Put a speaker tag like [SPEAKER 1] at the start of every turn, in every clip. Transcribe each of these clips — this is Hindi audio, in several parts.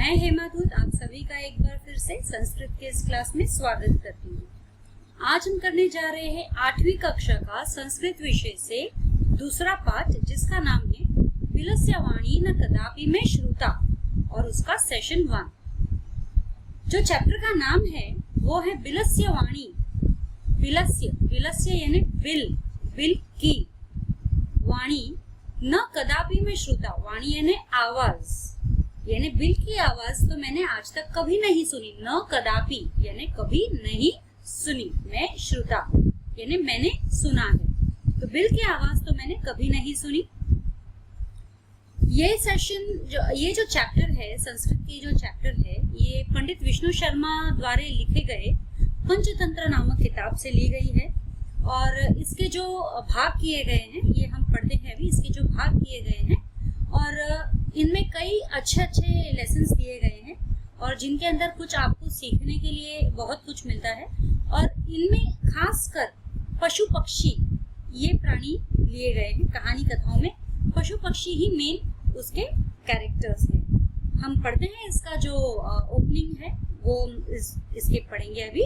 [SPEAKER 1] मैं हेमा दूत आप सभी का एक बार फिर से संस्कृत के इस क्लास में स्वागत करती हूँ। आज हम करने जा रहे हैं 8वीं कक्षा का संस्कृत विषय से दूसरा पाठ, जिसका नाम है विलस्य वाणी न कदापि में श्रुता, और उसका सेशन 1। जो चैप्टर का नाम है वो है विलस्य वाणी। विलस्य यानी बिल की, वाणी न कदापि में श्रुता, वाणी यानी आवाज, यानी बिल की आवाज तो मैंने आज तक कभी नहीं सुनी। न कदापि यानी कभी नहीं सुनी, मैं श्रुता यानी मैंने सुना है, तो बिल की आवाज तो मैंने कभी नहीं सुनी। ये सेशन ये जो चैप्टर है, संस्कृत की जो चैप्टर है, ये पंडित विष्णु शर्मा द्वारा लिखे गए पंचतंत्र नामक किताब से ली गई है। और इसके जो भाग किए गए हैं, ये हम पढ़ते हैं अभी, इसके जो भाग किए गए हैं, और इनमें कई अच्छे लेसन्स दिए गए हैं, और जिनके अंदर कुछ आपको सीखने के लिए बहुत कुछ मिलता है। और इनमें खासकर पशु पक्षी, ये प्राणी लिए गए हैं कहानी कथाओं में। पशु पक्षी ही मेन उसके कैरेक्टर्स हैं। हम पढ़ते हैं, इसका जो ओपनिंग है वो इसके पढ़ेंगे अभी।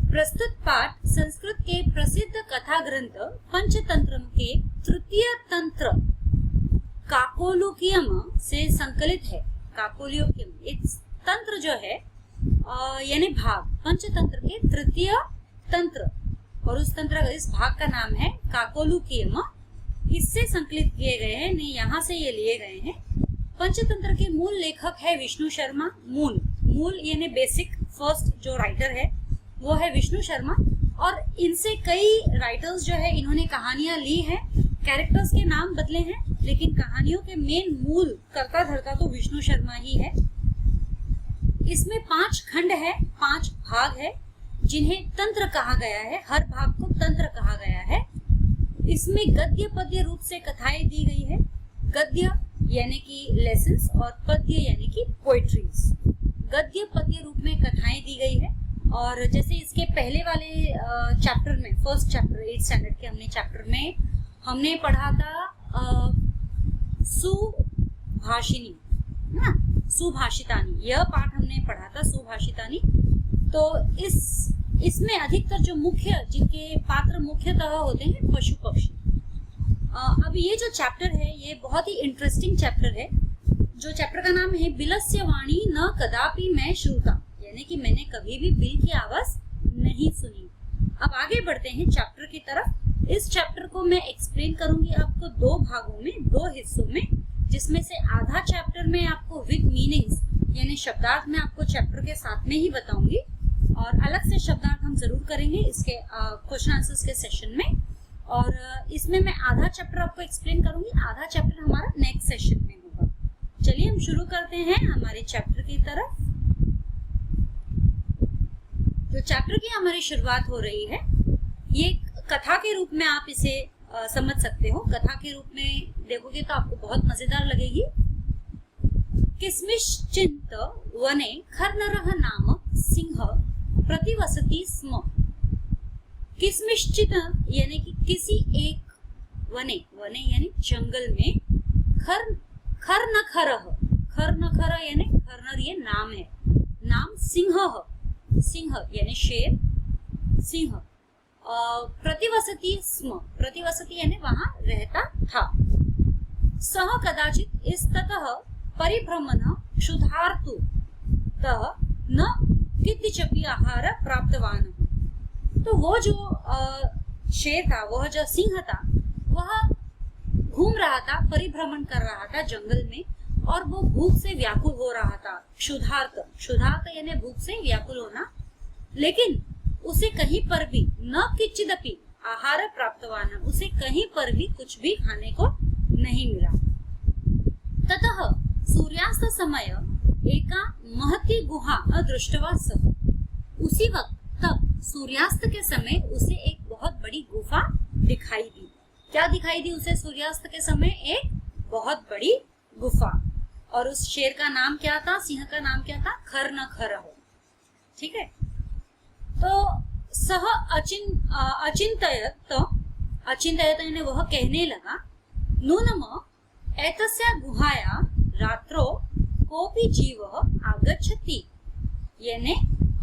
[SPEAKER 1] प्रस्तुत पाठ संस्कृत के प्रसिद्ध कथा ग्रंथ पंचतंत्र के तृतीय तंत्र काकोलुकियम से संकलित है। काकोलुकियम एक तंत्र जो है यानी भाग, पंचतंत्र के तृतीय तंत्र, और उस तंत्र इस भाग का नाम है काकोलुकियम। इससे संकलित किए गए हैं, नहीं यहाँ से ये लिए गए हैं। पंचतंत्र के मूल लेखक है विष्णु शर्मा। मूल यानी बेसिक, फर्स्ट जो राइटर है वो है विष्णु शर्मा, और इनसे कई राइटर्स जो है इन्होंने कहानियां ली हैं। कैरेक्टर्स के नाम बदले हैं, लेकिन कहानियों के मेन मूल कर्ता धर्ता तो विष्णु शर्मा ही है। इसमें 5 खंड है, 5 भाग है, जिन्हें तंत्र कहा गया है। हर भाग को तंत्र कहा गया है। इसमें गद्य पद्य रूप से कथाएं दी गई है। गद्य यानी कि लेसन्स, और पद्य यानी कि पोएट्रीज। गद्य पद्य रूप में कथाएं दी गई है। और जैसे इसके पहले वाले चैप्टर में, फर्स्ट चैप्टर 8th स्टैंडर्ड के हमने चैप्टर में हमने पढ़ा था सुभाषिनी, ना, सुभाषितानी। यह पाठ हमने पढ़ा था सुभाषितानी। तो इसमें अधिकतर जो जिनके पात्र मुख्यतः होते हैं पशु पक्षी। अब ये जो चैप्टर है ये बहुत ही इंटरेस्टिंग चैप्टर है। जो चैप्टर का नाम है विलस्य वाणी न कदापि मैं श्रुता, यानी कि मैंने कभी भी बिल की आवाज नहीं सुनी। अब आगे बढ़ते हैं चैप्टर की तरफ। इस चैप्टर को मैं एक्सप्लेन करूंगी आपको 2 भागों में, 2 हिस्सों में, जिसमें से आधा चैप्टर में आपको विद मीनिंग्स यानी शब्दार्थ में आपको चैप्टर के साथ में ही बताऊंगी, और अलग से शब्दार्थ हम जरूर करेंगे इसके क्वेश्चन आंसर्स के सेशन में। और इसमें मैं आधा चैप्टर आपको एक्सप्लेन करूंगी, आधा चैप्टर हमारा नेक्स्ट सेशन में होगा। चलिए हम शुरू करते हैं हमारे चैप्टर की तरफ। तो चैप्टर की हमारी शुरुआत हो रही है। ये कथा के रूप में आप इसे समझ सकते हो। कथा के रूप में देखोगे तो आपको बहुत मजेदार लगेगी। किस्मिश्चित वने खरनरः नाम सिंह प्रतिवसति स्म। किस्मिश्चित यानी कि किसी एक वने यानी जंगल में, खरनखर यानी खरनर ये नाम है, नाम सिंह यानी शेर, सिंह। प्रतिवसति स्म, प्रतिवसति यानी वहां रहता था। सह कदाचित इस्ततः परिभ्रमण क्षुधार्तु तः न किंचिदपि आहार प्राप्तवान। तो वो जो शेर था, वह जो सिंह था, वह घूम रहा था, परिभ्रमण कर रहा था जंगल में, और वो भूख से व्याकुल हो रहा था। क्षुधार्त यानी भूख से व्याकुल होना, लेकिन उसे कहीं पर भी न किंचिदपि आहार प्राप्तवान, उसे कहीं पर भी कुछ भी खाने को नहीं मिला। ततः सूर्यास्त समय एका महती गुहा अदृष्टवा सः। उसी वक्त तब सूर्यास्त के समय उसे एक बहुत बड़ी गुफा दिखाई दी। क्या दिखाई दी उसे सूर्यास्त के समय? एक बहुत बड़ी गुफा। और उस शेर का नाम क्या था, सिंह का नाम क्या था? खरनखर। ठीक है। तो सह अचिंतयत यानी वह कहने लगा, नूनम एतस्या गुहाया रात्रो कोऽपि जीवः आगच्छति, यानी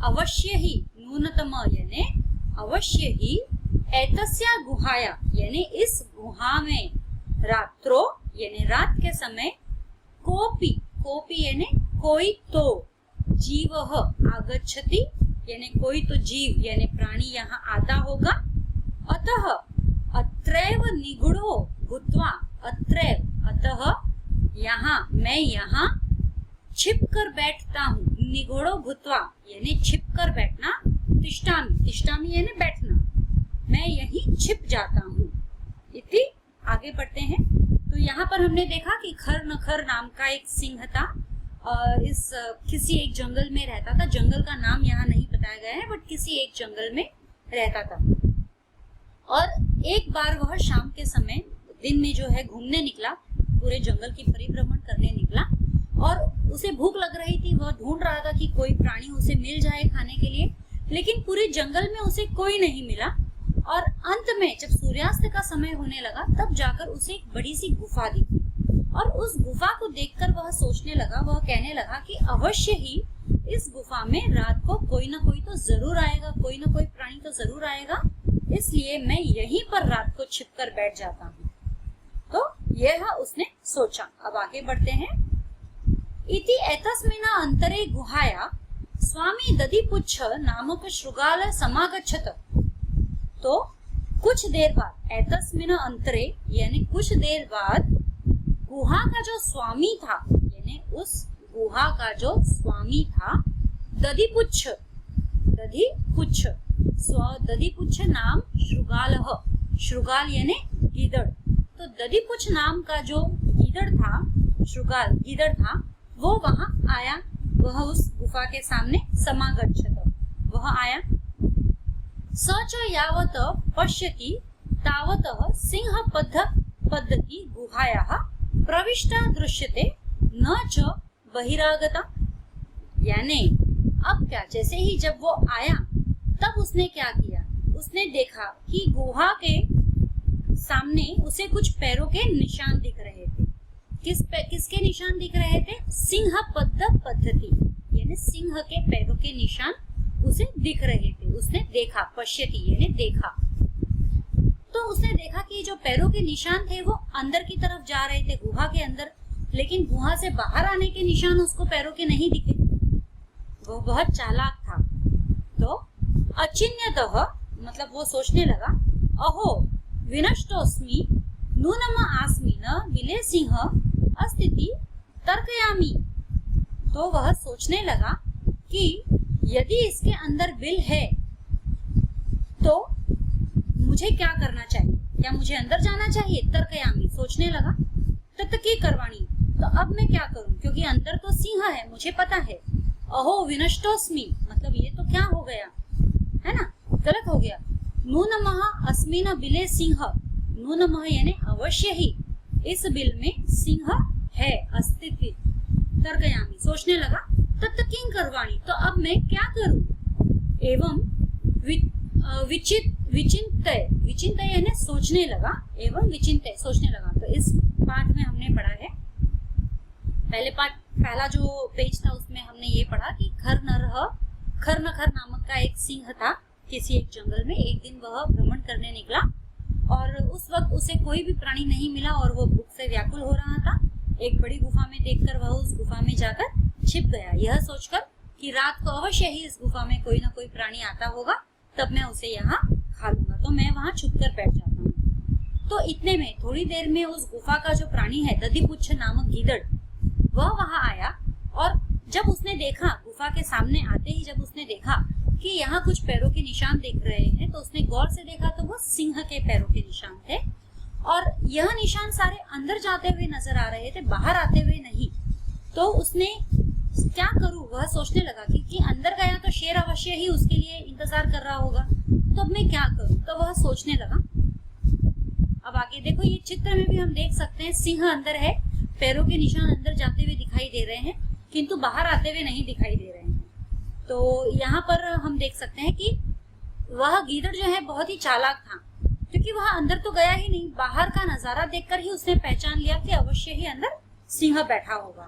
[SPEAKER 1] अवश्य ही, न्यूनतम यानी अवश्य ही, एतस्या गुहाया यानी इस गुहा में, रात्रो यानी रात के समय, कोऽपि, कोऽपि यानी कोई तो, जीवः आगच्छति यानी कोई तो जीव यानी प्राणी यहाँ आता होगा, अतः अत्रैव निगूढ़ो भूत्वा, अत्रैव अतः यहाँ, मैं यहाँ छिप कर बैठता हूँ, निगूढ़ो भूत्वा यानी छिप कर बैठना, तिष्ठामि, तिष्ठामि यानी बैठना, मैं यहीं छिप जाता हूँ। इति आगे बढ़ते हैं। तो यहाँ पर हमने देखा कि खर नखर नाम का एक सिंह था, इस किसी एक जंगल में रहता था, जंगल का नाम यहाँ नहीं बताया गया है, बट किसी एक जंगल में रहता था। और एक बार वह शाम के समय, दिन में जो है घूमने निकला, पूरे जंगल की परिभ्रमण करने निकला, और उसे भूख लग रही थी। वह ढूंढ रहा था कि कोई प्राणी उसे मिल जाए खाने के लिए, लेकिन पूरे जंगल में उसे कोई नहीं मिला। और अंत में जब सूर्यास्त का समय होने लगा, तब जाकर उसे एक बड़ी सी गुफा दिखी, और उस गुफा को देखकर वह सोचने लगा, वह कहने लगा कि अवश्य ही इस गुफा में रात को कोई ना कोई तो जरूर आएगा, कोई ना कोई प्राणी तो जरूर आएगा, इसलिए मैं यहीं पर रात को छिपकर बैठ जाता हूँ। तो यह उसने सोचा। अब आगे बढ़ते हैं। इति एतस्मिन् अंतरे गुहाया स्वामी दधिपुच्छ नामक शृगाल समागच्छत। तो कुछ देर बाद, एतस्मिन् अंतरे यानी कुछ देर बाद, गुहा का जो स्वामी था, यानी उस गुहा का जो स्वामी था, दधिपुच्छ, दधिपुच्छ, दधिपुच्छ नाम शृगालः, शृगाल यानी गीदड़। तो दधिपुच्छ नाम का जो गीदड़ था, शृगाल गीदड़ था, वो वहां आया, वह उस गुफा के सामने समागच्छत, वह आया। स च यावत् पश्यति तावतः सिंह पद्धति गुहायाः प्रविष्टा दृश्यते न च बहिरागता। यानी अब क्या, जैसे ही जब वो आया तब उसने क्या किया, उसने देखा कि गुहा के सामने उसे कुछ पैरों के निशान दिख रहे थे। किसके निशान दिख रहे थे? सिंह पद्धति यानी सिंह के पैरों के निशान उसे दिख रहे थे। उसने देखा, पश्यति यानी देखा। तो उसने देखा कि जो पैरों के निशान थे वो अंदर की तरफ जा रहे थे, गुहा के अंदर, लेकिन गुहा से बाहर आने के निशान उसको पैरों के नहीं दिखे। वो बहुत चालाक था। तो अचिन्त्यतः मतलब वो सोचने लगा, अहो विनष्टोस्मि नूनम आस्मि न बिले सिंह अस्तिति तर्कयामि। तो वह सोचने लगा कि यदि इसके अंदर बिल है तो मुझे क्या करना चाहिए, क्या मुझे अंदर जाना चाहिए? तर्कयामी सोचने लगा, तत्की करवाणी, तो अब मैं क्या करूं, क्योंकि अंदर तो सिंह है, मुझे पता है। अहो विनष्टोस्मि मतलब ये तो क्या हो गया, है ना, गलत हो गया। नूनमः अस्मिन् बिले सिंह, नूनमः यानी अवश्य ही इस बिल में सिंह है, अस्तित्व। तर्कयामी सोचने लगा, तत्किं करवाणी तो अब मैं क्या करूं। एवं विचिंतय यानी सोचने लगा, एवं विचिंतय सोचने लगा। तो इस पाठ में हमने पढ़ा है, पहला जो पेज था उसमें हमने ये पढ़ा कि खर नखर नामक का एक सिंह था किसी एक जंगल में। एक दिन वह भ्रमण करने निकला और उस वक्त उसे कोई भी प्राणी नहीं मिला और वो भूख से व्याकुल हो रहा था। एक बड़ी गुफा में देखकर वह उस गुफा में जाकर छिप गया, यह सोचकर कि रात को अवश्य ही इस गुफा में कोई ना कोई प्राणी आता होगा, तब मैं उसे यहाँ खा लूंगा, तो मैं वहां छुप कर बैठ जाता हूँ। तो इतने में थोड़ी देर में उस गुफा का जो प्राणी है दधिपुच्छ नामक गीदड़, वह वहां आया। और जब उसने देखा, गुफा के सामने आते ही जब उसने देखा कि यहाँ कुछ पैरों के निशान दिख रहे हैं, तो उसने गौर से देखा तो वो सिंह के पैरों के निशान थे और यह निशान सारे अंदर जाते हुए नजर आ रहे थे, बाहर आते हुए नहीं। तो उसने क्या करूं, वह सोचने लगा कि अंदर गया तो शेर अवश्य ही उसके लिए इंतजार कर रहा होगा, तो अब मैं क्या करूं। तो वह सोचने लगा। अब आगे देखो, ये चित्र में भी हम देख सकते हैं सिंह अंदर है, पैरों के निशान अंदर जाते हुए दिखाई दे रहे हैं, किंतु बाहर आते हुए नहीं दिखाई दे रहे हैं। तो यहाँ पर हम देख सकते हैं कि वह गीदड़ जो है बहुत ही चालाक था, क्योंकि वह अंदर तो गया ही नहीं, बाहर का नजारा देखकर ही उसने पहचान लिया कि अवश्य ही अंदर सिंह बैठा होगा।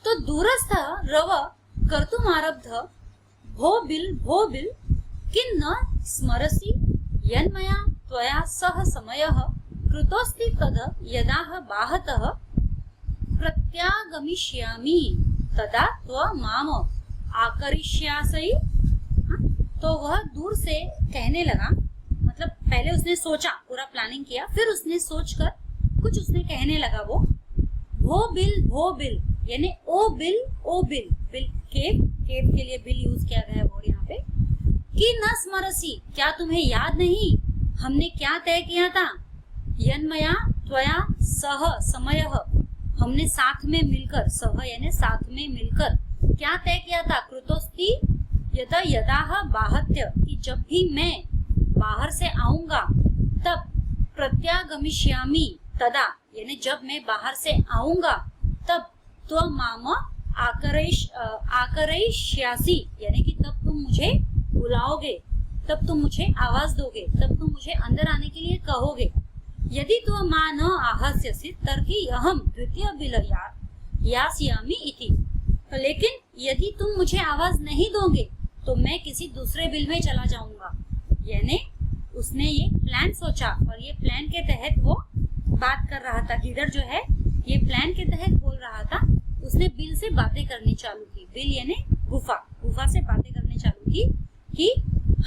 [SPEAKER 1] तो दूरस्थ रव कर्तुमारब्ध भो बिल किं न स्मरसि यन्मया त्वया सह समयः कृतोस्ति तद यदा बाहतः प्रत्यागमिष्यामि तदा त्वं माम आकरिष्यासि। तो वह दूर से कहने लगा, मतलब पहले उसने सोचा, पूरा प्लानिंग किया, फिर उसने सोचकर कुछ उसने कहने लगा। वो बिल यानी ओ बिल केव के लिए बिल यूज किया गया है वर्ड यहाँ पे। कि न स्मरसी, क्या तुम्हें याद नहीं हमने क्या तय किया था। यन्मया त्वया सह समयः, हमने साथ में मिलकर, सह यानी साथ में मिलकर क्या तय किया था। कृतोस्ति यदा बाहत्य, कि जब भी मैं बाहर से आऊंगा तब प्रत्यागमिष्यामि तदा, यानी जब मैं बाहर से आऊंगा तब त्वं माम आकरिष्यासि, यानी कि तब तुम मुझे बुलाओगे, तब तुम मुझे आवाज दोगे, तब तुम मुझे अंदर आने के लिए कहोगे। यदि त्वं मा न आहस्यसि तर्हि अहं द्वितीय बिल यास्यामि इति। लेकिन यदि तुम मुझे आवाज नहीं दोगे तो मैं किसी दूसरे बिल में चला जाऊंगा। यानी उसने ये प्लान सोचा और ये प्लान के तहत वो बात कर रहा था। गीदड़ जो है ये प्लान के तहत बोल रहा था। उसने बिल से बातें करनी चालू की। बिल यानी गुफा से बातें करनी चालू की कि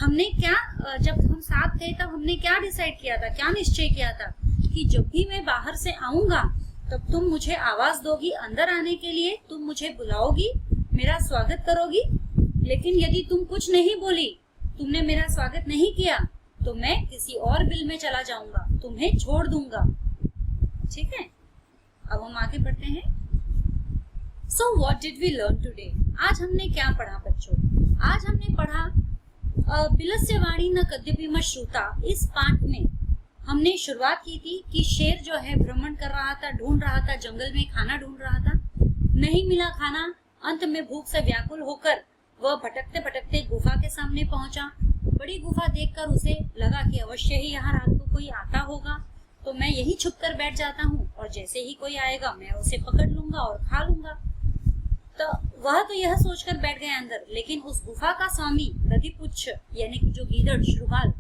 [SPEAKER 1] हमने क्या, जब हम साथ थे तब हमने क्या डिसाइड किया था, क्या निश्चय किया था कि जब भी मैं बाहर से आऊंगा तब तुम मुझे आवाज दोगी अंदर आने के लिए, तुम मुझे बुलाओगी, मेरा स्वागत करोगी। लेकिन यदि तुम कुछ नहीं बोली, तुमने मेरा स्वागत नहीं किया, तो मैं किसी और बिल में चला जाऊंगा, तुम्हें छोड़ दूंगा। ठीक है, अब हम आगे बढ़ते हैं। So what did we learn today? आज हमने क्या पढ़ा बच्चों? आज हमने पढ़ा बिलस्य वाणी न कद्यपि म श्रुता। इस पाठ में हमने शुरुआत की थी कि शेर जो है भ्रमण कर रहा था, ढूंढ रहा था, जंगल में खाना ढूंढ रहा था, नहीं मिला खाना। अंत में भूख से व्याकुल होकर वह भटकते भटकते गुफा के सामने पहुंचा। बड़ी गुफा देखकर उसे लगा कि अवश्य ही यहाँ रात को कोई आता होगा, तो मैं यही छुप कर बैठ जाता हूँ और जैसे ही कोई आएगा मैं उसे पकड़ लूंगा और खा लूंगा। तो वह तो यह सोचकर बैठ गया अंदर। लेकिन उस गुफा का स्वामी दधिपुच्छ यानी कि जो गीदड़ श्रुगाल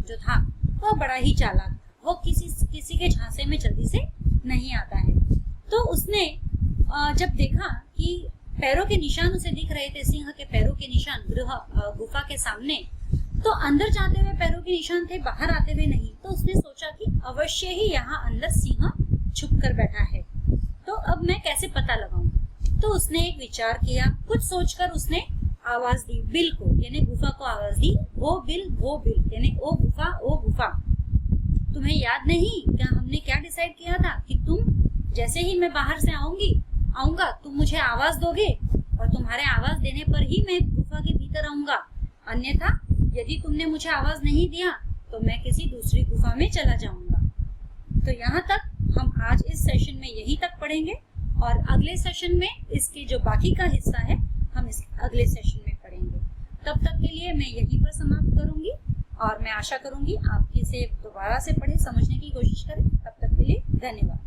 [SPEAKER 1] जो था वह बड़ा ही चालाक था। वो किसी के झांसे में जल्दी से नहीं आता है। तो उसने जब देखा कि पैरों के निशान उसे दिख रहे थे, सिंह के पैरों के निशान गुफा के सामने, तो अंदर जाते हुए पैरों के निशान थे, बाहर आते हुए नहीं। तो उसने सोचा कि अवश्य ही यहाँ अंदर सिंह छुप कर बैठा है, तो अब मैं कैसे पता लगाऊं। तो उसने एक विचार किया। कुछ सोचकर उसने आवाज दी बिल को, यानी गुफा को आवाज दी, वो बिल यानी ओ गुफा, तुम्हें याद नहीं क्या हमने क्या डिसाइड किया था कि तुम जैसे ही मैं बाहर से आऊंगा तुम मुझे आवाज दोगे और तुम्हारे आवाज देने पर ही मैं गुफा के भीतर आऊंगा। अन्यथा यदि तुमने मुझे आवाज नहीं दिया तो मैं किसी दूसरी गुफा में चला जाऊंगा। तो यहाँ तक हम आज इस सेशन में यहीं तक पढ़ेंगे और अगले सेशन में इसके जो बाकी का हिस्सा है हम इस अगले सेशन में पढ़ेंगे। तब तक के लिए मैं यहीं पर समाप्त करूंगी और मैं आशा करूंगी आप इसे दोबारा से पढ़े, समझने की कोशिश करें। तब तक के लिए धन्यवाद।